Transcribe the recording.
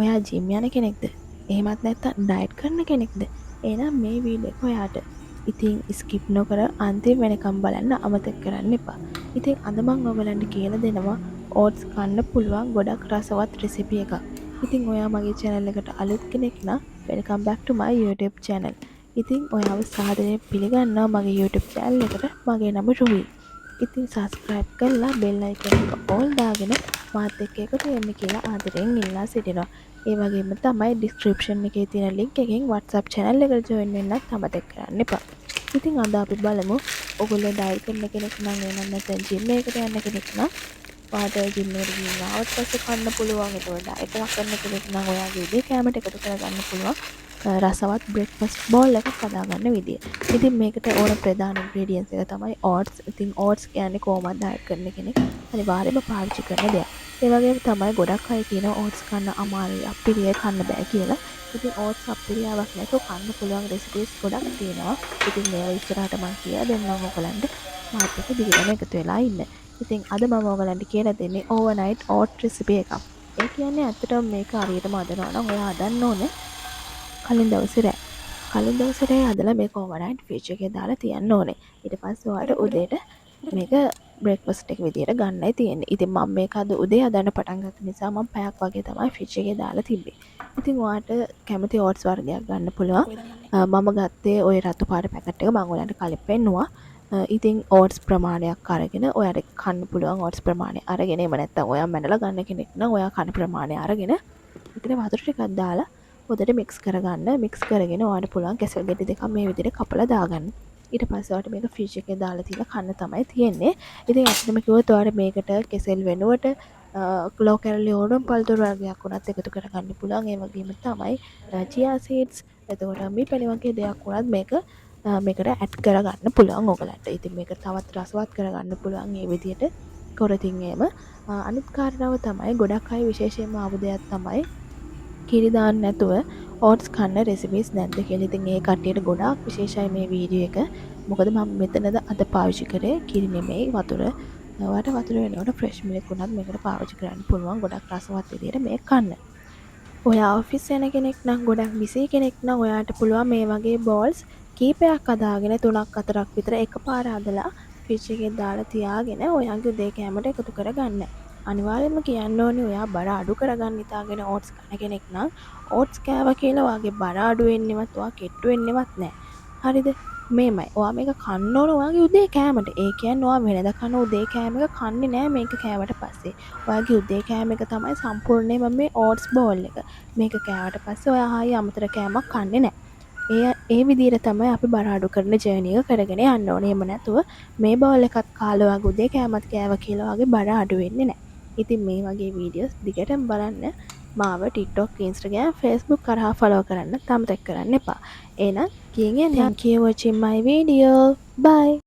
ඔයා ජිම් යන කෙනෙක්ද? එහෙමත් නැත්නම් ඩයට් කරන කෙනෙක්ද? එහෙනම් මේ වීඩියෝ එක ඔයාට. ඉතින් ස්කිප් නොකර අන්තිම වෙනකම් බලන්න අමතක කරන්න එපා. ඉතින් අද මම ඔයගලන්ට කියලා දෙනවා ඕට්ස් කන්න පුළුවන් ගොඩක් රසවත් රෙසිපි එකක්. ඉතින් ඔයා මගේ channel එකට අලුත් කෙනෙක් නම් welcome back to my YouTube channel. ඉතින් ඔයාව සාදරයෙන් පිළිගන්නවා මගේ YouTube channel එකට. මගේ නම රුහි. ඉතින් subscribe කරලා bell icon එක all දාගෙන මාත් එක්ක එකතු වෙන්න කියලා ආදරයෙන් ඉල්ලා සිටිනවා. ඒ වගේම තමයි description එකේ තියෙන link එකෙන් WhatsApp channel එකට join වෙන්නත් අමතක කරන්න එපා. ඉතින් අද අපි බලමු ඔයගොල්ලෝ diet කරන කෙනෙක් නම් එහෙනම් නැත්නම් gym එකකට යන කෙනෙක් නම් ඔයාට gym එකට ගිහින් ආවට පස්සේ කන්න පුළුවන්. ඒතකොට diet එකක් කරන කෙනෙක් නම් ඔයාගේ උදේ කෑමට එකතු කරගන්න පුළුවන් රසවත් breakfast bowl එකක් හදාගන්න විදිය. ඉතින් මේකට ඕන ප්‍රධාන ingredients එක තමයි oats. ඉතින් oats කියන්නේ කොහොමද diet කරන කෙනෙක් අනිවාර්යයෙන්ම පාවිච්චි කරන දෙයක්. ඒ වගේම තමයි ගොඩක් අය කියනවා oats කන්න අමාරුයි, අප්පිරිය කන්න බෑ කියලා. ඉතින් oats අප්පිරියාවක් නැතුව කන්න පුළුවන් recipes ගොඩක් තියෙනවා. ඉතින් මේවා ඉස්සරහට මම කියලා දෙන්නම් ඔයගලන්ට. මාත් එක්ක දිගටම එකතු වෙලා ඉන්න. ඉතින් අද මම ඔයගලන්ට කියලා දෙන්නේ overnight oat recipe එකක්. ඒ කියන්නේ ඇත්තටම මේක හරියටම හදනවා නම් ඔයා හදන්න ඕනේ කලින් දවසේ රෑ. කලින් දවසේ රෑ හදලා මේක overnight fridge එකේ දාලා තියන්න ඕනේ. ඊට පස්සේ ඔයාලට උදේට මේක breakfast එක විදියට ගන්නයි තියෙන්නේ. ඉතින් මම මේක අද උදේ හදන්න පටන් ගත්ත නිසා මම පැයක් වගේ තමයි fridge එකේ දාලා තිබ්බේ. ඉතින් ඔයාට කැමති oats වර්ගයක් ගන්න පුළුවන්. මම ගත්තේ ওই රතු පාට පැකට් එක මම ඔයාලට කලින් පෙන්නුවා. ඉතින් oats ප්‍රමාණයක් අරගෙන ඔයාට කන්න පුළුවන් oats ප්‍රමාණය අරගෙන එම නැත්තම් ඔයා මැනලා ගන්න කෙනෙක් නම් ඔයා කන ප්‍රමාණය අරගෙන ඒකට වතුර ටිකක් දාලා හොඳට මික්ස් කරගන්න. මික්ස් කරගෙන ඔයාලට පුළුවන් කෙසෙල් ගෙඩි දෙකක් මේ විදිහට කපලා දාගන්න. ඊට පස්සේ ඔයාලට මේක ෆ්‍රිජ් එකේ දාලා තියලා කන්න තමයි තියෙන්නේ. ඉතින් ඇත්තටම කිව්වොත් ඔයාලට මේකට කෙසෙල් වෙනුවට ලෝ කැලරි ඕරම් පළතුරු වර්ගයක් උනත් එකතු කරගන්න පුළුවන්. ඒ වගේම තමයි chia seeds, එතකොට මිපැණි වගේ දෙයක් උනත් මේකට ඇඩ් කරගන්න පුළුවන් ඔයගලන්ට. ඉතින් මේක තවත් රසවත් කරගන්න පුළුවන් මේ විදිහට කරතින් එහෙම. අනිත් කාරණාව තමයි ගොඩක් අය විශේෂයෙන්ම ආව දෙයක් තමයි කිරි දාන්න නැතුව oats කන්න recipes නැද්ද කියලා. ඉතින් ඒ කට්ටියට ගොඩාක් විශේෂයි මේ වීඩියෝ එක. මොකද මම මෙතනද අද පාවිච්චි කරේ කිරි නෙමෙයි වතුර. ඔයාලට වතුර වෙනකොට fresh milk උනත් මේකට පාවිච්චි කරන්න පුළුවන්. ගොඩක් රසවත් විදියට මේක කන්න. ඔයා ඔෆිස් යන කෙනෙක් නම් ගොඩක් busy කෙනෙක් නම් ඔයාට පුළුවන් මේ වගේ bowls කීපයක් අදාගෙන 3-4ක් විතර එකපාර හදලා fridge එකේ දාලා තියාගෙන ඔයාගේ උදේ කෑමට එකතු කරගන්න. අනිවාර්යයෙන්ම කියන්න ඕනේ ඔයා බර අඩු කරගන්න හිතාගෙන oats කන කෙනෙක් නම් oats කෑවා කියලා ඔයාගේ බර අඩු වෙන්නෙවත් ඔයා කෙට්ටු වෙන්නෙවත් නැහැ. හරිද? මේමයි. ඔයා මේක කන්න ඕන ඔයාගේ උදේ කෑමට. ඒ කියන්නේ ඔයා වෙනද කන උදේ කෑම එක කන්නේ නැහැ මේක කෑවට පස්සේ. ඔයාගේ උදේ කෑම එක තමයි සම්පූර්ණයෙන්ම මේ oats bowl එක. මේක කෑවට පස්සේ ඔයා ආයි අමතර කෑමක් කන්නේ නැහැ. ඒ විදිහට තමයි අපි බර අඩු කරන ජර්නි එක කරගෙන යන්න ඕනේ. එහෙම නැතුව මේ bowl එකත් කාලා ඔයාගේ උදේ කෑමත් කෑවා කියලා ඔයාගේ බර අඩු වෙන්නේ නැහැ. ඉතින් මේ වගේ වීඩියෝස් දිගටම බලන්න. මාව TikTok, Instagram, Facebook කරහා follow කරන්න අමතක කරන්න එපා. එහෙනම් thank you for watching my video. Bye.